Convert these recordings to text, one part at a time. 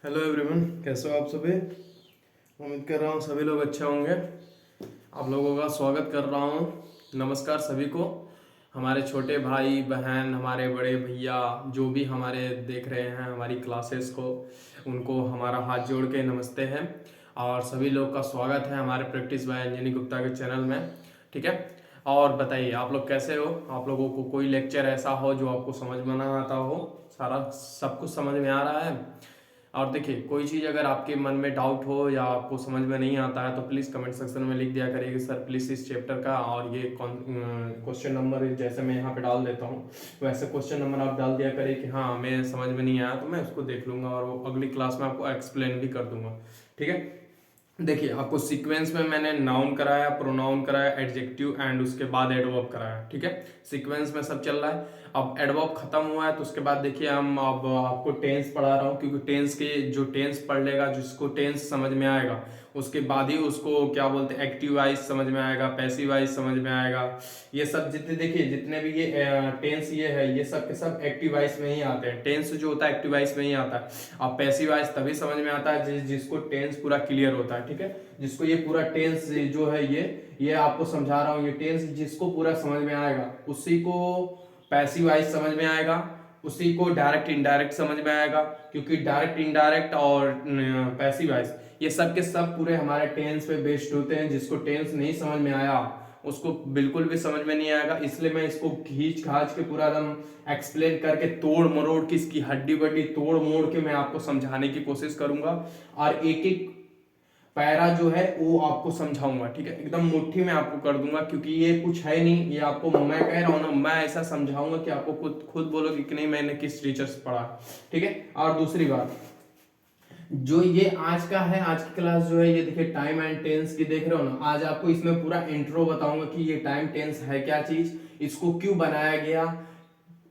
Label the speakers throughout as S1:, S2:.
S1: Hello everyone, कैसे हो आप सभी। उम्मीद कर रहा हूँ सभी लोग अच्छे होंगे। आप लोगों का स्वागत कर रहा हूँ। नमस्कार सभी को। हमारे छोटे भाई बहन, हमारे बड़े भैया, जो भी हमारे देख रहे हैं हमारी क्लासेस को, उनको हमारा हाथ जोड़ के नमस्ते हैं। और सभी लोग का स्वागत है हमारे प्रैक्टिस बाय अंजनी गुप्ता के चैनल में। ठीक है। और बताइए आप लोग कैसे हो। आप लोगों को कोई लेक्चर ऐसा हो जो आपको समझ में ना आता हो, सारा सब कुछ समझ में आ रहा है। और देखिए, कोई चीज़ अगर आपके मन में डाउट हो या आपको समझ में नहीं आता है तो प्लीज़ कमेंट सेक्शन में लिख दिया करिए कि सर प्लीज़ इस चैप्टर का और ये क्वेश्चन नंबर जैसे मैं यहाँ पे डाल देता हूँ वैसे क्वेश्चन नंबर आप डाल दिया करिए कि हाँ मैं समझ में नहीं आया, तो मैं उसको देख लूँगा और वो अगली क्लास में आपको एक्सप्लेन भी कर दूंगा। ठीक है। देखिए, आपको सीक्वेंस में मैंने नाउन कराया, प्रोनाउन कराया, एडजेक्टिव एंड उसके बाद एडवर्ब कराया। ठीक है। सीक्वेंस में सब चल रहा है। अब एडवर्ब खत्म हुआ है तो उसके बाद देखिए हम अब आपको टेंस पढ़ा रहा हूँ, क्योंकि टेंस के जो टेंस पढ़ लेगा, जिसको टेंस समझ में आएगा उसके बाद ही उसको क्या बोलते हैं एक्टिव वाइज समझ में आएगा, पैसिव वाइज समझ में आएगा। ये सब जितने देखिए जितने भी ये टेंस ये है, ये सब के सब एक्टिव वाइज में ही आते हैं। टेंस जो होता है एक्टिव वाइज में ही आता है। अब पैसिव वाइज तभी समझ में आता है जिसको टेंस पूरा क्लियर होता है। ठीक है। जिसको ये पूरा टेंस जो है ये आपको समझा रहा हूँ, ये टेंस जिसको पूरा समझ में आएगा उसी को पैसिव वाइज समझ में आएगा, उसी को डायरेक्ट इनडायरेक्ट समझ में आएगा। क्योंकि डायरेक्ट इनडायरेक्ट और पैसिव वाइज ये सब के सब पूरे हमारे टेंस पे बेस्ड होते हैं। जिसको टेंस नहीं समझ में आया उसको बिल्कुल भी समझ में नहीं आएगा। इसलिए मैं इसको खींच खाच के पूरा एकदम एक्सप्लेन करके तोड़ मरोड़ के इसकी हड्डी बड्डी तोड़ मोड़ के मैं आपको समझाने की कोशिश करूंगा। और एक एक पैरा जो है वो आपको समझाऊंगा। ठीक है। एकदम मुट्ठी में आपको कर दूंगा, क्योंकि ये कुछ है नहीं, ये आपको मैं कह रहा हूं ना, मैं ऐसा समझाऊंगा कि आपको खुद खुद बोलोगे कि नहीं मैंने किस टीचर से पढ़ा। ठीक है। और दूसरी बात, जो ये आज का है, आज की क्लास जो है ये देखिए टाइम एंड टेंस की देख रहे हो ना। आज आपको इसमें पूरा इंट्रो बताऊंगा कि ये टाइम टेंस है क्या चीज, इसको क्यों बनाया गया,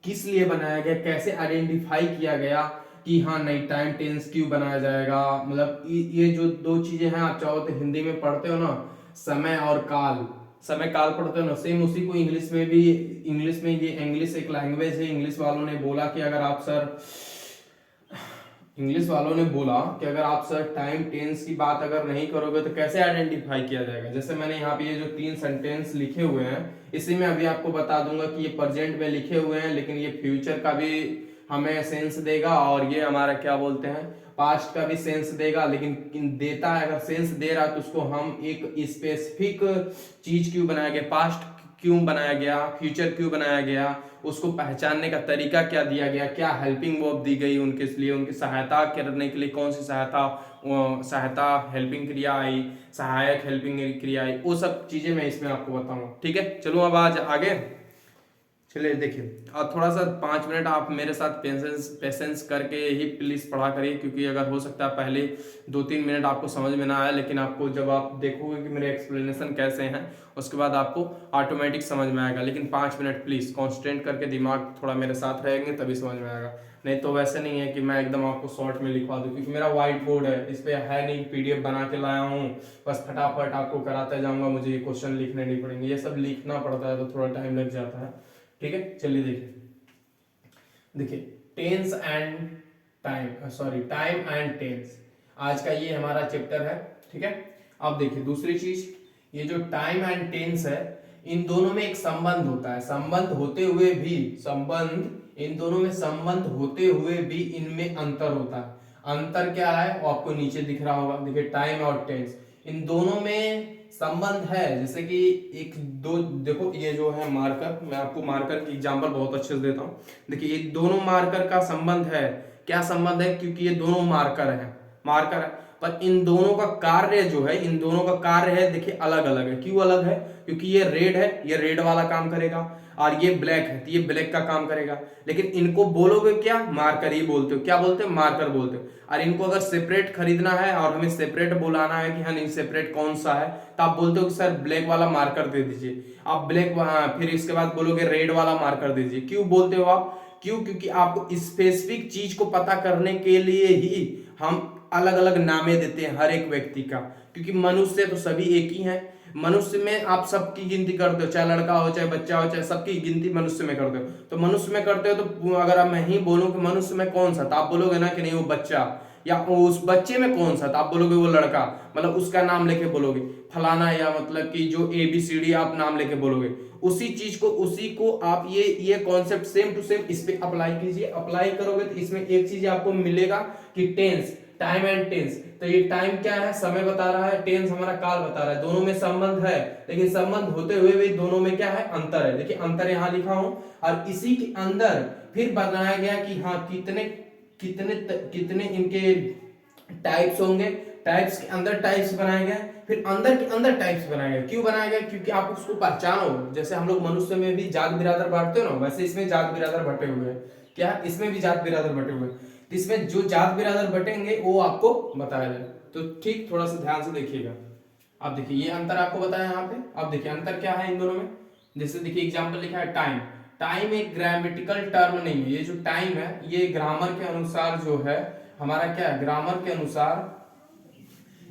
S1: किस लिए बनाया गया, कैसे आइडेंटिफाई किया गया कि हाँ नहीं टाइम टेंस क्यों बनाया जाएगा। मतलब ये जो दो चीजें हैं, आप चाहो तो हिंदी में पढ़ते हो ना, समय और काल, समय काल पढ़ते हो ना, सेम उसी को इंग्लिश में भी, इंग्लिश में ये इंग्लिश एक लैंग्वेज है। इंग्लिश वालों ने बोला कि अगर आप सर इंग्लिश वालों ने बोला कि अगर आप सर टाइम टेंस की बात अगर नहीं करोगे तो कैसे आइडेंटिफाई किया जाएगा। जैसे मैंने यहाँ पे ये जो 3 सेंटेंस लिखे हुए हैं, इसी में अभी आपको बता दूंगा कि ये प्रेजेंट में लिखे हुए हैं, लेकिन ये फ्यूचर का भी हमें सेंस देगा और ये हमारा क्या बोलते हैं पास्ट का भी सेंस देगा। लेकिन देता है, अगर सेंस दे रहा है तो उसको हम एक स्पेसिफिक चीज क्यों बनाया गया, पास्ट क्यों बनाया गया, फ्यूचर क्यों बनाया गया, उसको पहचानने का तरीका क्या दिया गया, क्या हेल्पिंग वर्ब दी गई उनके लिए, उनकी सहायता करने के लिए कौन सी सहायता हेल्पिंग क्रिया आई, सहायक हेल्पिंग क्रिया आई, वो सब चीजें मैं इसमें आपको बताऊंगा। ठीक है। चलो अब आज आगे चलिए देखिए, और थोड़ा सा 5 मिनट आप मेरे साथ पेशेंस करके ही प्लीज पढ़ा करिए, क्योंकि अगर हो सकता है पहले 2-3 मिनट आपको समझ में ना आया, लेकिन आपको जब आप देखोगे कि मेरे एक्सप्लेनेशन कैसे हैं उसके बाद आपको ऑटोमेटिक समझ में आएगा। लेकिन 5 मिनट प्लीज कॉन्सेंट्रेट करके दिमाग थोड़ा मेरे साथ रहेंगे तभी समझ में आएगा। नहीं तो वैसे नहीं है कि मैं एकदम आपको शॉर्ट में लिखवा दूं, क्योंकि मेरा व्हाइट बोर्ड है, इस पे है नहीं, पीडीएफ बना के लाया हूँ, बस फटाफट आपको कराते जाऊंगा, मुझे ये क्वेश्चन लिखने नहीं पड़ेंगे, ये सब लिखना पड़ता है तो थोड़ा टाइम लग जाता है। ठीक है। चलिए देखिए tense and time, sorry time and tense, आज का ये हमारा चैप्टर है। ठीक है। अब देखिए दूसरी चीज, ये जो टाइम एंड टेंस है इन दोनों में एक संबंध होता है। संबंध होते हुए भी, संबंध इन दोनों में संबंध होते हुए भी इनमें अंतर होता है। अंतर क्या है वो आपको नीचे दिख रहा होगा। देखिए टाइम और टेंस इन दोनों में संबंध है। जैसे कि एक दो देखो, ये जो है मार्कर, मैं आपको मार्कर की एग्जांपल बहुत अच्छे से देता हूँ। देखिए ये दोनों मार्कर का संबंध है। क्या संबंध है? क्योंकि ये दोनों मार्कर है, मार्कर है, पर इन दोनों का कार्य जो है, इन दोनों का कार्य है देखिए अलग अलग है। क्यों अलग है? क्योंकि ये रेड है, ये रेड वाला काम करेगा, और ये ब्लैक है तो ये ब्लैक का काम करेगा। लेकिन इनको बोलोगे क्या? मार्कर ही बोलते हो। क्या बोलते हो? मार्कर बोलते हो। और इनको अगर सेपरेट खरीदना है और हमें सेपरेट बुलाना है कि हाँ नहीं सेपरेट कौन सा है, तो आप बोलते हो कि सर ब्लैक वाला मार्कर दे दीजिए। आप ब्लैक, फिर इसके बाद बोलोगे रेड वाला मार्कर दीजिए। क्यों बोलते हो आप? क्यों? क्योंकि आपको स्पेसिफिक चीज को पता करने के लिए ही हम अलग अलग नामे देते हैं हर एक व्यक्ति का। क्योंकि मनुष्य तो सभी एक ही हैं। मनुष्य में आप सबकी गिनती करते हो, चाहे लड़का हो चाहे बच्चा हो, चाहे सबकी गिनती मनुष्य में करते हो। तो मनुष्य में करते हो तो अगर मैं ही बोलूं कि मनुष्य में कौन सा, तो आप बोलोगे ना कि नहीं वो बच्चा, या उस बच्चे में कौन सा था, आप बोलोगे वो लड़का, मतलब उसका नाम लेके बोलोगे फलाना, या मतलब कि जो ABCD आप नाम लेके बोलोगे, उसी को आप ये कॉन्सेप्ट सेम टू सेम इस पे अप्लाई कीजिए। अप्लाई करोगे तो इसमें एक चीज आपको मिलेगा कि टेंस, टाइम एंड टेंस। तो ये टाइम क्या है, समय बता रहा है, टेंस हमारा काल बता रहा है, दोनों में संबंध है, लेकिन संबंध होते हुए भी दोनों में क्या है, अंतर है। देखिए अंतर यहां लिखा हूं, और इसी के अंदर फिर बताया गया कि हाँ कितने कितने कितने इनके टाइप्स होंगे, टाइप्स के अंदर टाइप्स बनाए गए, फिर अंदर के अंदर टाइप्स बनाए गए। क्यों बनाया गया, क्योंकि आप उसको पहचानो। जैसे हम लोग मनुष्य में भी जात बिरादर बांटते हो ना, वैसे इसमें जात बिरादर बटे हुए हैं। क्या, इसमें भी जात बिरादर बटे हुए हैं, तो इसमें जो जात बिरादर बटेंगे वो आपको बताया जाए। तो ठीक, थोड़ा सा ध्यान से देखिएगा। अब देखिए ये अंतर आपको बताया यहाँ पे। अब देखिए अंतर क्या है इन दोनों में। जैसे देखिए एग्जाम्पल लिखा है टाइम। टाइम एक ग्रामेटिकल टर्म नहीं है। ये जो टाइम है ये ग्रामर के अनुसार जो है हमारा क्या है, ग्रामर के अनुसार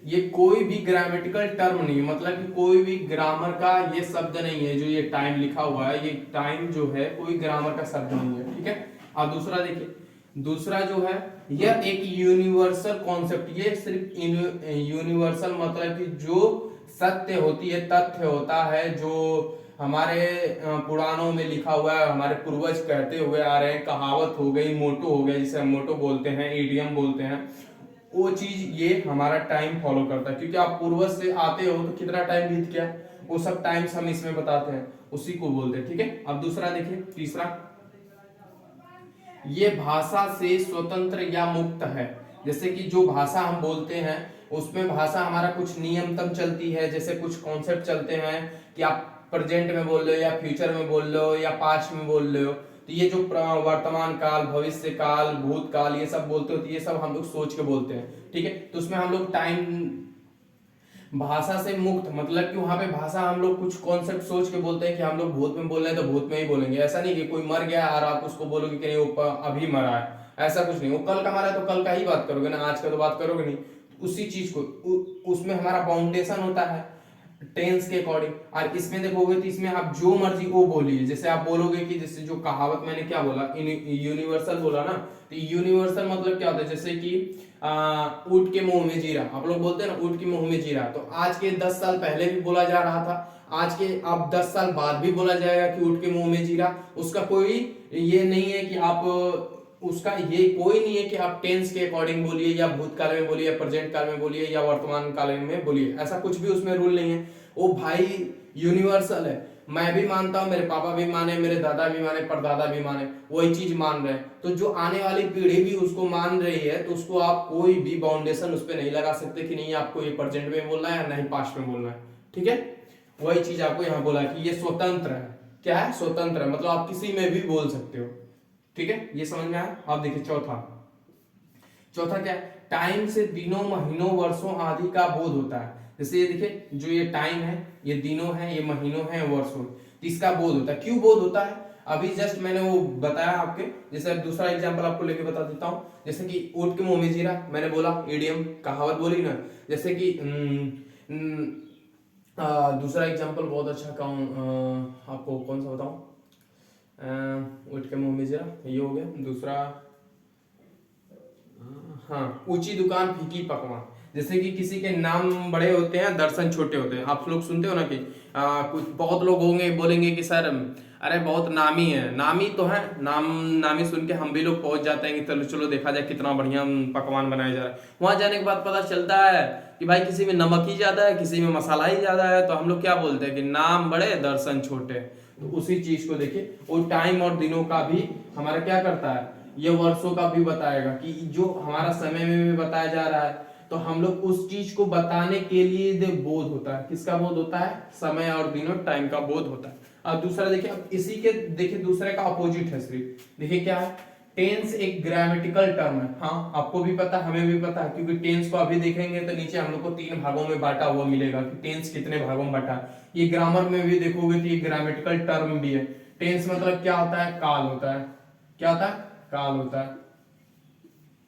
S1: ये कोई भी ग्रामेटिकल टर्म नहीं है, मतलब कि कोई भी ग्रामर का ये शब्द नहीं है। जो ये टाइम लिखा हुआ है, ये टाइम जो है कोई ग्रामर का शब्द नहीं है, ठीक है। अब दूसरा देखिए, दूसरा जो है यह एक यूनिवर्सल कॉन्सेप्ट, ये सिर्फ यूनिवर्सल मतलब कि जो सत्य होती है, तथ्य होता है, जो हमारे पुराणों में लिखा हुआ है, हमारे पूर्वज कहते हुए आ रहे हैं, कहावत हो गई, मोटो हो गया, जिसे हम मोटो बोलते हैं, इडियम बोलते हैं, वो चीज ये हमारा टाइम फॉलो करता है। क्योंकि आप पूर्वज से आते हो तो कितना टाइम बीत गया, वो सब टाइम्स हम इसमें बताते हैं, उसी को बोलते हैं, ठीक है। अब दूसरा देखिए, तीसरा, ये भाषा से स्वतंत्र या मुक्त है। जैसे कि जो भाषा हम बोलते हैं उसमें भाषा हमारा कुछ नियमतम चलती है, जैसे कुछ कॉन्सेप्ट चलते हैं कि आप प्रेजेंट में बोल रहे हो या फ्यूचर में बोल रहे हो या पास्ट में बोल रहे हो। तो ये जो वर्तमान काल, भविष्य काल, भूतकाल, ये सब बोलते हो, तो ये सब हम लोग सोच के बोलते हैं, ठीक है। तो उसमें हम लोग टाइम, भाषा से मुक्त मतलब कि वहां पे भाषा हम लोग कुछ कॉन्सेप्ट सोच के बोलते हैं कि हम लोग भूत में बोल रहे हैं तो भूत में ही बोलेंगे। ऐसा नहीं कि कोई मर गया और आप उसको बोलोगे कि नहीं वो अभी मरा है, ऐसा कुछ नहीं। वो कल का मरा है तो कल का ही बात करोगे ना, आज का तो बात करोगे नहीं। उसी चीज को उसमें हमारा फाउंडेशन होता है टेंस के अकॉर्डिंग। और इसमें देखोगे तो इसमें आप जो मर्जी वो बोलिए। जैसे आप बोलोगे कि जैसे जो कहावत मैंने क्या बोला, यूनिवर्सल बोला ना, तो यूनिवर्सल मतलब क्या होता है, जैसे कि ऊंट के मुंह में जीरा, आप लोग बोलते हैं ना ऊंट के मुंह में जीरा, तो आज के 10 साल पहले भी बोला जा रहा था, आज के अब 10 साल बाद भी बोला जाएगा कि ऊंट के मुंह में जीरा। उसका कोई ये नहीं है कि आप, उसका ये कोई नहीं है कि आप टेंस के अकॉर्डिंग बोलिए या भूतकाल में बोलिए या प्रेजेंट काल में बोलिए या वर्तमान काल में बोलिए, ऐसा कुछ भी उसमें रूल नहीं है। वो भाई यूनिवर्सल है। मैं भी मानता हूं, मेरे पापा भी माने, मेरे दादा भी माने, परदादा भी माने, वही चीज मान रहे हैं, तो जो आने वाली पीढ़ी भी उसको मान रही है, तो उसको आप कोई भी बाउंडेशन उस पर नहीं लगा सकते कि नहीं आपको ये प्रेजेंट में बोलना है या नहीं पास्ट में बोलना है, ठीक है। वही चीज आपको यहाँ बोला कि ये स्वतंत्र है। क्या है, स्वतंत्र है, मतलब आप किसी में भी बोल सकते हो, ठीक है। ये समझ में आया। आप देखिए चौथा, चौथा क्या है, टाइम से दिनों, महीनों, वर्षों आदि का बोध होता है। जैसे ये देखिए, जो ये टाइम है, ये दिनों है, ये महीनों है, वर्षों, तो इसका बोध होता है। क्यों बोध होता है, अभी जस्ट मैंने वो बताया आपके। जैसे दूसरा एग्जांपल आपको लेके बता देता हूँ। जैसे कि ऊंट के मुंह में जीरा, मैंने बोला, इडियम, कहावत बोली ना। जैसे कि दूसरा एग्जांपल बहुत अच्छा कहूँ, आपको कौन सा बताऊं, ऊंट के मुंह में जीरा, ये हो गया। दूसरा, हाँ, ऊंची दुकान फीकी पकवान। जैसे कि किसी के नाम बड़े होते हैं, दर्शन छोटे होते हैं। आप लोग सुनते हो ना कि कुछ बहुत लोग होंगे बोलेंगे कि सर अरे बहुत नामी है। नामी तो है, नामी सुन के हम भी लोग पहुंच जाते हैं कि चलो चलो देखा जाए कितना बढ़िया पकवान बनाया जा रहा है। वहां जाने के बाद पता चलता है कि भाई किसी में नमक ही ज्यादा है, किसी में मसाला ही ज्यादा है, तो हम लोग क्या बोलते हैं कि नाम बड़े दर्शन छोटे। तो उसी चीज को देखिए, वो टाइम और दिनों का भी हमारा क्या करता है, ये वर्षों का भी बताएगा कि जो हमारा समय में भी बताया जा रहा है, तो हम लोग उस चीज को बताने के लिए बोध होता है। किसका बोध होता है, समय और दिनों, टाइम का बोध होता है। अब दूसरा देखिए, अब इसी के देखिए दूसरे का अपोजिट है सिर्फ। देखिए क्या है, टेंस एक ग्रामेटिकल टर्म है। हाँ, आपको भी पता, हमें भी पता है, क्योंकि टेंस को अभी देखेंगे तो नीचे हम लोग को 3 भागों में बांटा हुआ मिलेगा कि टेंस कितने भागों में बांटा है। ये ग्रामर में भी देखोगे तो ये ग्रामेटिकल टर्म भी है। टेंस मतलब क्या होता है, काल होता है। क्या होता है, काल होता है।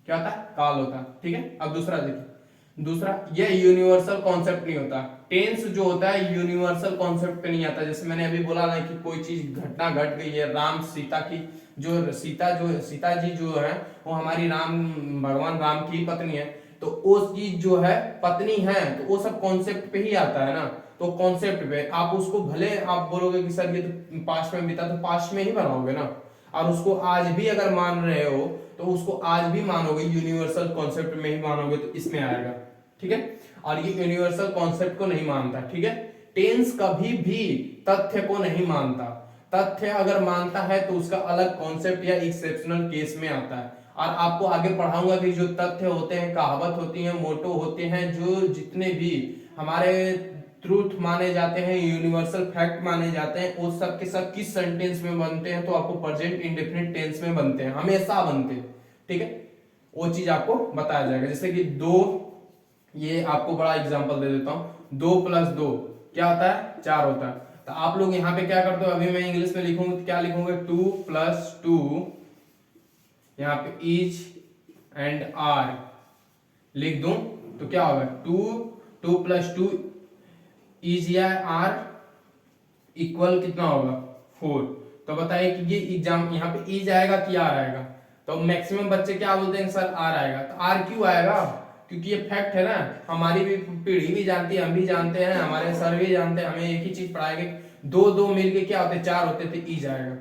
S1: क्या होता है, काल होता है, ठीक है। अब दूसरा देखिए, दूसरा, ये यूनिवर्सल कॉन्सेप्ट नहीं होता। टेंस जो होता है यूनिवर्सल कॉन्सेप्ट पे नहीं आता। जैसे मैंने अभी बोला ना कि कोई चीज घटना घट गई है, राम सीता की, जो सीता जी जो है वो हमारी भगवान राम की पत्नी है, तो वो चीज जो है पत्नी है, तो वो सब कॉन्सेप्ट पे ही आता है ना। तो कॉन्सेप्ट पे आप उसको भले आप बोलोगे कि सर ये तो पास्ट में बीता, तो पास्ट में ही बनाओगे ना। और उसको आज भी अगर मान रहे हो तो उसको आज भी मानोगे, यूनिवर्सल कॉन्सेप्ट में ही मानोगे, तो इसमें आएगा। ठीक है, और ये यूनिवर्सल कॉन्सेप्ट को नहीं मानता। ठीक है, टेंस कभी भी तथ्य को नहीं मानता। तथ्य अगर मानता है तो उसका अलग कॉन्सेप्ट या एक्सेप्शनल केस में आता है। और आपको आगे पढ़ाऊंगा कि जो तथ्य होते हैं, कहावत होती है, मोटो होते हैं, जो जितने भी हमारे ट्रूथ माने जाते हैं, यूनिवर्सल फैक्ट माने जाते हैं, वो सब के सब किस सेंटेंस में बनते हैं, तो आपको प्रेजेंट इंडेफिनिट टेंस में बनते हैं, हमेशा बनते हैं। ठीक है, वो चीज आपको बताया जाएगा। जैसे कि दो, ये आपको बड़ा एग्जांपल दे देता हूं, 2 + 2 क्या होता है, 4 होता है। तो आप लोग यहाँ पे क्या करते हो, अभी मैं इंग्लिश में लिखूंगा तो क्या लिखूंगा, 2 + 2, यहाँ पे इज एंड आर लिख दूं तो क्या होगा, 2 + 2 इज या आर इक्वल कितना होगा, 4। तो बताइए कि ये एग्जाम यहाँ पे इज आएगा कि आर आएगा। तो मैक्सिमम बच्चे क्या बोलते हैं, सर आर आएगा। तो आर क्यों आएगा, क्योंकि ये फैक्ट है ना, हमारी भी पीढ़ी भी जानती है, हम भी जानते हैं, हमारे सर भी जानते हैं, हमें एक ही चीज पढ़ाएंगे, 2 2 मिलके क्या होते, 4 होते थे, ई जाएगा।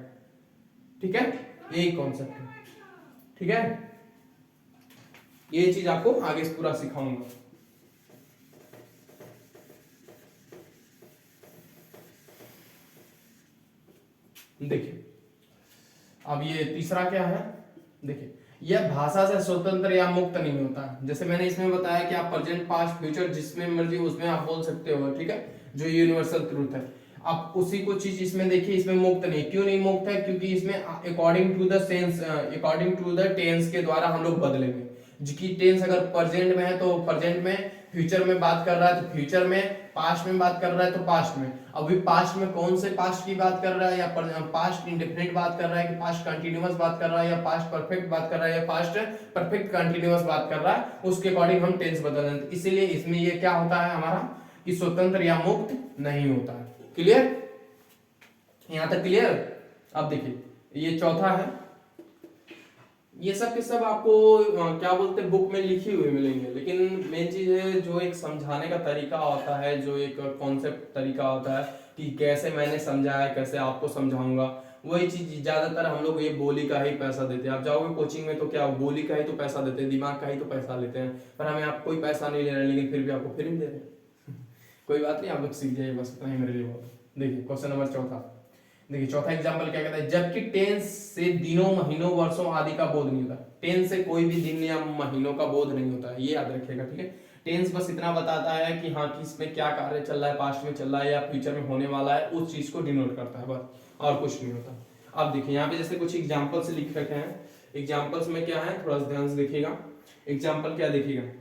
S1: ठीक है, यही कॉन्सेप्ट है। ठीक है, ये चीज आपको आगे से पूरा सिखाऊंगा। देखिए अब ये तीसरा क्या है, देखिए यह भाषा से स्वतंत्र या मुक्त नहीं होता। जैसे मैंने इसमें बताया कि आप प्रेजेंट पास्ट फ्यूचर जिसमें मर्जी उसमें आप बोल सकते हो। ठीक है, जो यूनिवर्सल ट्रूथ है, आप उसी को चीज इसमें देखिए, इसमें मुक्त नहीं। क्यों नहीं मुक्त है, क्योंकि इसमें according to the sense, according to the tense के द्वारा हम लोग बदलेंगे। जिसकी टेंस अगर प्रेजेंट में है तो प्रेजेंट में, फ्यूचर में बात कर रहा है तो फ्यूचर में, पास्ट में बात कर रहा है तो पास्ट में। अभी पास्ट में कौन से पास्ट की बात कर रहा है, या पास्ट इंडेफिनिट बात कर रहा है, कि पास्ट कंटिन्यूअस बात कर रहा है, या पास्ट परफेक्ट बात कर रहा है, या पास्ट परफेक्ट कंटिन्यूअस बात कर रहा है, उसके अकॉर्डिंग हम टेंस बदल रहे हैं। इसीलिए इसमें ये क्या होता है हमारा, कि स्वतंत्र या मुक्त नहीं होता है। क्लियर, यहां तक क्लियर। अब देखिए ये चौथा है, ये सब के सब आपको क्या बोलते हैं, बुक में लिखी हुई मिलेंगे, लेकिन मेन चीज है जो एक समझाने का तरीका होता है, जो एक कॉन्सेप्ट तरीका होता है कि कैसे मैंने समझाया, कैसे आपको समझाऊंगा, वही चीज ज्यादातर हम लोग ये बोली का ही पैसा देते हैं। आप जाओगे कोचिंग में तो क्या बोली का ही तो पैसा देते हैं, दिमाग का ही तो पैसा लेते हैं, पर हमें आप कोई पैसा नहीं ले रहे, लेकिन फिर भी आपको फ्री में दे रहे हैं। कोई बात नहीं, आप लोग सीख जाइए, बस इतना ही मेरे लिए बहुत। देखिए क्वेश्चन नंबर चौथा, देखिए चौथा एग्जांपल क्या कहता है, जबकि टेंस से दिनों महीनों वर्षों आदि का बोध नहीं होता। टेंस से कोई भी दिन या महीनों का बोध नहीं होता है, ये याद रखिएगा। ठीक है, टेंस बस इतना बताता है कि हाँ कि इसमें क्या कार्य चल रहा है, पास्ट में चल रहा है या फ्यूचर में होने वाला है, उस चीज को डिनोट करता है, बस और कुछ नहीं होता। अब देखिए यहाँ पे जैसे कुछ एग्जाम्पल्स लिख रखे हैं, एग्जाम्पल्स में क्या है थोड़ा सा ध्यान से देखिएगा। एग्जाम्पल क्या देखिएगा,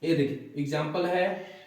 S1: ये देखिए एग्जाम्पल है,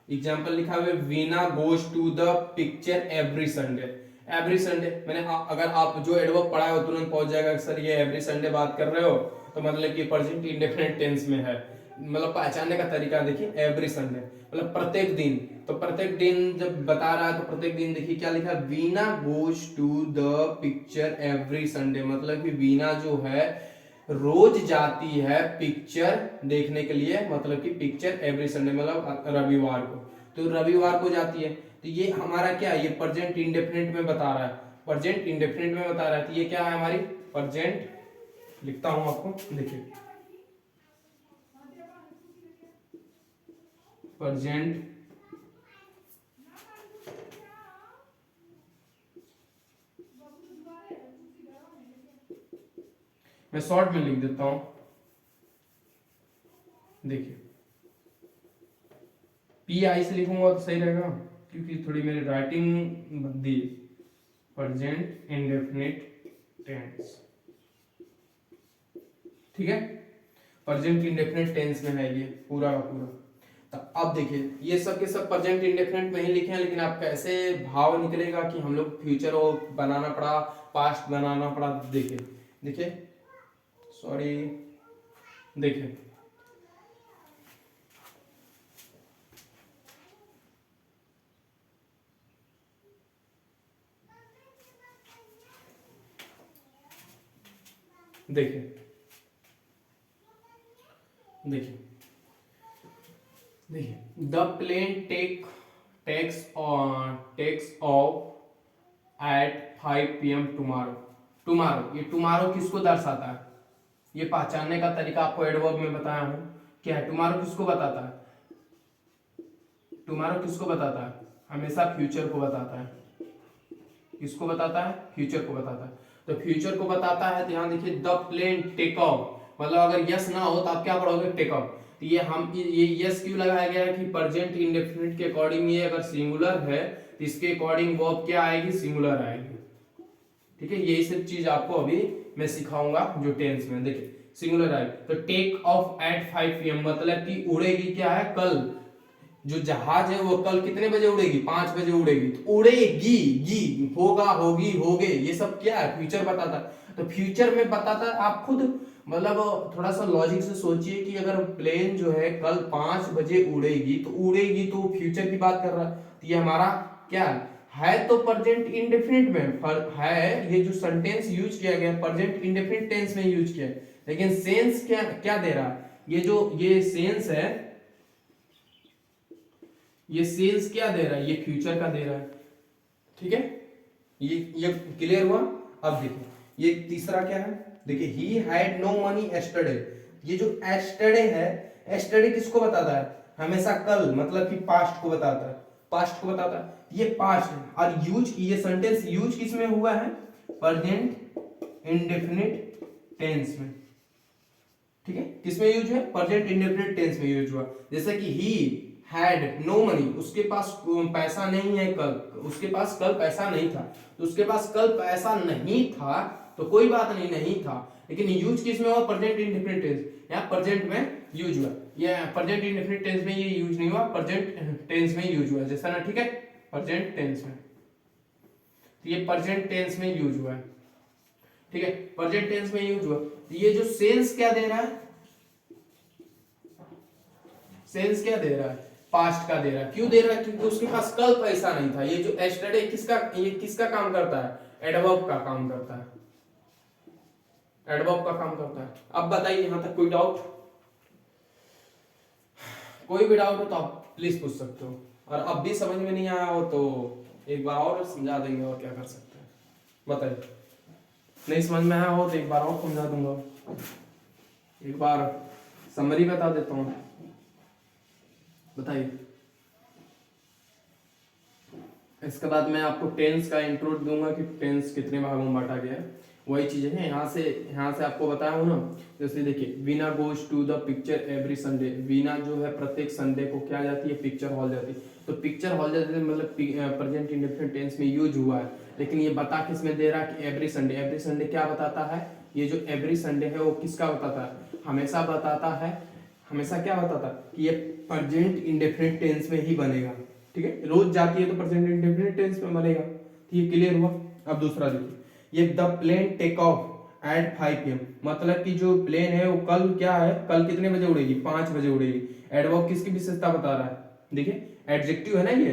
S1: एग्जाम्पल लिखा हुआ है, Veena goes to the picture every Sunday. Every Sunday मैंने अगर आप जो एडवर्ब पढ़ा है वो तुरंत पहुंच जाएगा, सर ये एवरी संडे बात कर रहे हो, तो मतलब कि प्रेजेंट इंडेफिनिट टेंस में है। मतलब पहचानने का तरीका देखिए, एवरी संडे मतलब प्रत्येक दिन। तो प्रत्येक दिन जब बता रहा है तो प्रत्येक दिन देखिए क्या लिखा है, Veena goes to the picture every Sunday, मतलब कि वीना जो है रोज जाती है पिक्चर देखने के लिए, मतलब कि पिक्चर एवरी संडे मतलब रविवार को, तो रविवार को जाती है। तो ये हमारा क्या है, ये प्रेजेंट इंडेफिनिट में बता रहा है, प्रेजेंट इंडेफिनिट में बता रहा है। तो ये क्या है हमारी प्रेजेंट, लिखता हूं आपको, देखिए प्रेजेंट मैं शॉर्ट में लिख देता हूं, देखिए पी आई से लिखूंगा तो सही रहेगा, क्योंकि थोड़ी मेरी राइटिंग भद्दी। प्रेजेंट इंडेफिनिट टेंस, ठीक है, प्रेजेंट इंडेफिनिट टेंस में है ये पूरा का पूरा। तो अब देखिए ये सब के सब प्रेजेंट इंडेफिनिट में ही लिखे हैं, लेकिन आप कैसे भाव निकलेगा कि हम लोग फ्यूचर वो बनाना पड़ा, पास्ट बनाना पड़ा। देखिए देखिए सॉरी, देखिए देखिए देखिए देखिए, the plane takes off at 5 PM tomorrow. Tomorrow, ये टुमारो किसको दर्शाता है? ये पहचानने का तरीका आपको एडवर्ब में बताया हूं। क्या है टुमारो? किसको बताता है? टुमारो किसको बताता है? हमेशा फ्यूचर को बताता है। किसको बताता है? फ्यूचर को बताता है। तो फ्यूचर को बताता है, ध्यान देखिए, द प्लेन टेक ऑफ, मतलब अगर यस ना हो तो आप क्या पढ़ोगे? Take off. तो ये यस क्यों लगाया गया है कि प्रेजेंट इंडेफिनिट के अकॉर्डिंग ये अगर सिंगुलर है तो इसके अकॉर्डिंग वर्ब क्या आएगी? सिंगुलर आएगी। ठीक है, यही सब चीज आपको अभी मैं सिखाऊंगा जो टेंस में। देखिए सिंगुलर आएगी तो टेक ऑफ एट 5 PM, मतलब कि उड़ेगी क्या है? कल। जो जहाज है वो कल कितने बजे उड़ेगी? 5 बजे उड़ेगी। तो उड़ेगी, गी, होगा, होगी, होगे, ये सब क्या है? फ्यूचर बताता है। तो फ्यूचर में बताता है, आप खुद मतलब थोड़ा सा लॉजिक से सोचिए कि अगर प्लेन जो है कल 5 बजे उड़ेगी तो फ्यूचर की बात कर रहा है। तो ये हमारा क्या है? तो प्रेजेंट इंडेफिनिट में है, ये जो सेंटेंस यूज किया गया प्रेजेंट इंडेफिनिट टेंस में यूज किया है, लेकिन सेंस क्या क्या दे रहा है? ये सेंस है, ये सेल्स क्या दे रहा है? ये फ्यूचर का दे रहा है। ठीक है, ये क्लियर हुआ? अब देखिए ये तीसरा क्या है? देखिए he had no money yesterday. ये जो एस्टरडे है, एस्टरडे किसको बताता है? हमेशा कल, मतलब कि पास्ट को बताता है। पास्ट को बताता है, ये पास्ट है। और यूज, ये सेंटेंस यूज किस में हुआ है? प्रेजेंट इंडेफिनिट टेंस में। ठीक है, किसमें यूज है? प्रेजेंट इंडेफिनिट टेंस में यूज हुआ। जैसे कि ही हैड नो मनी, उसके पास पैसा नहीं है कल, उसके पास कल पैसा नहीं था। तो उसके पास कल पैसा नहीं था तो कोई बात नहीं, नहीं था, लेकिन यूज किस में हुआ? प्रेजेंट इंडेफिनिट टेंस, यहाँ प्रेजेंट में यूज हुआ। ये प्रेजेंट इंडेफिनिट टेंस में ये यूज नहीं हुआ, प्रेजेंट टेंस में यूज हुआ, जैसा ना। ठीक है, प्रेजेंट टेंस में, तो ये प्रेजेंट टेंस में यूज हुआ है। ठीक है, प्रेजेंट टेंस में यूज हुआ। तो ये जो सेंस क्या दे रहा है? सेंस क्या दे रहा है? पास्ट का दे रहा है। क्यों दे रहा है? क्योंकि उसके पास कल पैसा नहीं था। ये जो एस्टरडे ये किसका काम करता है? एडवर्ब का काम करता है। एडवर्ब का काम करता है। अब बताइए यहां तक कोई डाउट? कोई भी डाउट हो तो आप प्लीज पूछ सकते हो, और अब भी समझ में नहीं आया हो तो एक बार और समझा देंगे, और क्या कर सकते हैं बताइए। नहीं समझ में आया हो तो एक बार और समझा दूंगा, एक बार समरी बता देता हूं। बताइए। इसके बाद मैं आपको टेंस का इंट्रो दूंगा कि टेंस कितने भागों में बांटा गया है। वही चीजें हैं, यहाँ से आपको बताया हूं ना। जैसे देखिए, Veena goes to the picture every Sunday. Veena जो है प्रत्येक संडे को क्या जाती है? पिक्चर हॉल जाती है। तो पिक्चर हॉल जाती है, मतलब प्रेजेंट इंडेफिनिट टेंस में यूज हुआ है, लेकिन ये बता किस में दे रहा है? कि एवरी संडे। एवरी संडे क्या बताता है? ये जो एवरी संडे है वो किसका बताता है? हमेशा बताता है। हमेशा क्या बताता है? कि ये प्रेजेंट इंडेफिनिट टेंस में ही बनेगा। ठीक है, रोज जाती है तो प्रेजेंट इंडेफिनिट टेंस में बनेगा। ये क्लियर हुआ? अब दूसरा देखिए, ये the plane take off at 5 PM, मतलब कि जो प्लेन है वो कल क्या है? कल कितने बजे उड़ेगी? 5 बजे उड़ेगी। एडवर्ब किसकी विशेषता बता रहा है? देखिए एडजेक्टिव है ना, ये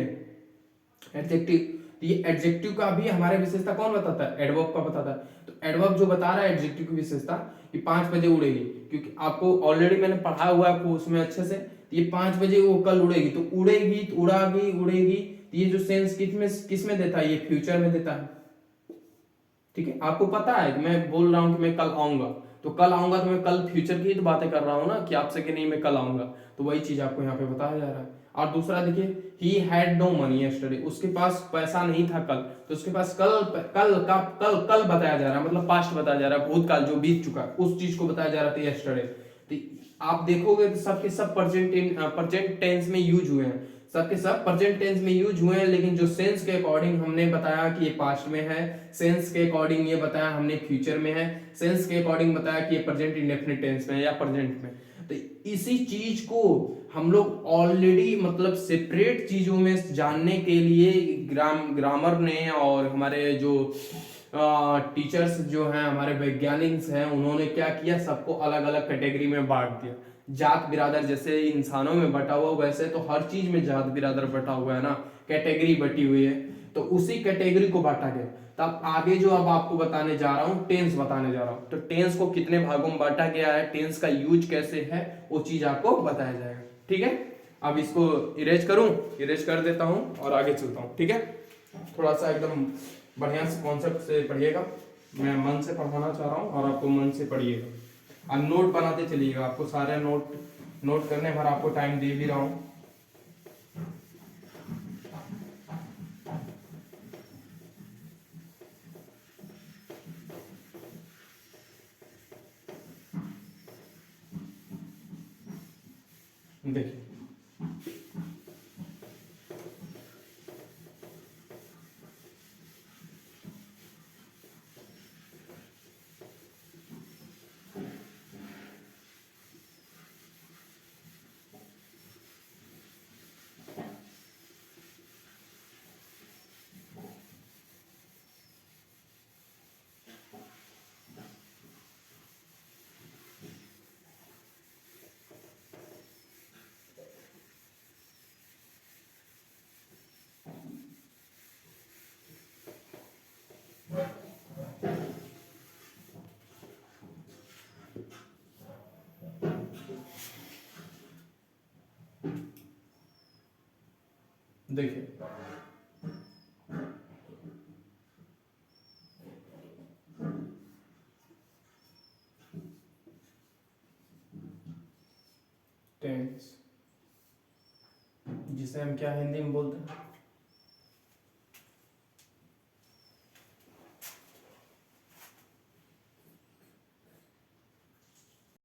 S1: एडजेक्टिव। ये एडजेक्टिव का भी हमारे विशेषता कौन बताता है? एडवर्ब का बताता है। तो एडवर्ब जो बता रहा है एडजेक्टिव की विशेषता कि 5 बजे उड़ेगी, क्योंकि आपको ऑलरेडी मैंने पढ़ा हुआ है उसमें अच्छे से। ये 5 बजे वो कल उड़ेगी, तो उड़ेगी, तो उड़ागी, उड़ेगी, तो ये जो सेंस किसमें देता है? ये फ्यूचर में देता है। ठीक है, आपको पता है कि मैं बोल रहा हूं कि मैं कल आऊंगा, तो कल आऊंगा तो मैं कल फ्यूचर की ही तो बातें कर रहा हूं ना, कि आपसे कि नहीं मैं कल आऊंगा। तो वही चीज आपको यहाँ पे बताया जा रहा है। और दूसरा देखिए, he had no money yesterday, उसके पास पैसा नहीं था कल। तो उसके पास कल बताया जा रहा है, मतलब पास्ट बताया जा रहा है, भूतकाल जो बीत चुका उस चीज को बताया जा रहा था यस्टरडे। तो आप देखोगे तो सबके सब प्रेजेंट टेंस में यूज हुए हैं, सबके सब प्रेजेंट टेंस में यूज हुए हैं, लेकिन जो सेंस के अकॉर्डिंग हमने बताया कि ये पास्ट में है, सेंस के अकॉर्डिंग ये बताया हमने फ्यूचर में है, सेंस के अकॉर्डिंग बताया कि ये प्रेजेंट इंडेफिनिट टेंस में है या प्रेजेंट में। तो इसी चीज को हम लोग ऑलरेडी मतलब सेपरेट चीजों में जानने के लिए ग्रामर ने और हमारे जो टीचर्स जो हैं, हमारे वैज्ञानिक हैं, उन्होंने क्या किया? सबको अलग अलग कैटेगरी में बांट दिया। जात बिरादर जैसे इंसानों में बटा हुआ, वैसे तो हर चीज में जात बिरादर बटा हुआ है ना, कैटेगरी बटी हुई है। तो उसी कैटेगरी को बांटा गया। तब आगे जो अब आपको बताने जा रहा हूँ, टेंस बताने जा रहा हूँ, तो टेंस को कितने भागों में बांटा गया है, टेंस का यूज कैसे है, वो चीज आपको बताया जाएगा। ठीक है, अब इसको इरेज करूं, इरेज कर देता हूं और आगे चलता हूं। ठीक है, थोड़ा सा एकदम बढ़िया से कॉन्सेप्ट से पढ़िएगा, मैं मन से पढ़ाना चाह रहा हूं और आपको मन से पढ़िएगा। अब नोट बनाते चलिएगा, आपको सारे नोट करने भर आपको टाइम दे भी रहा हूं। देखिए देखिए टेंस, जिसे हम क्या हिंदी में बोलते हैं,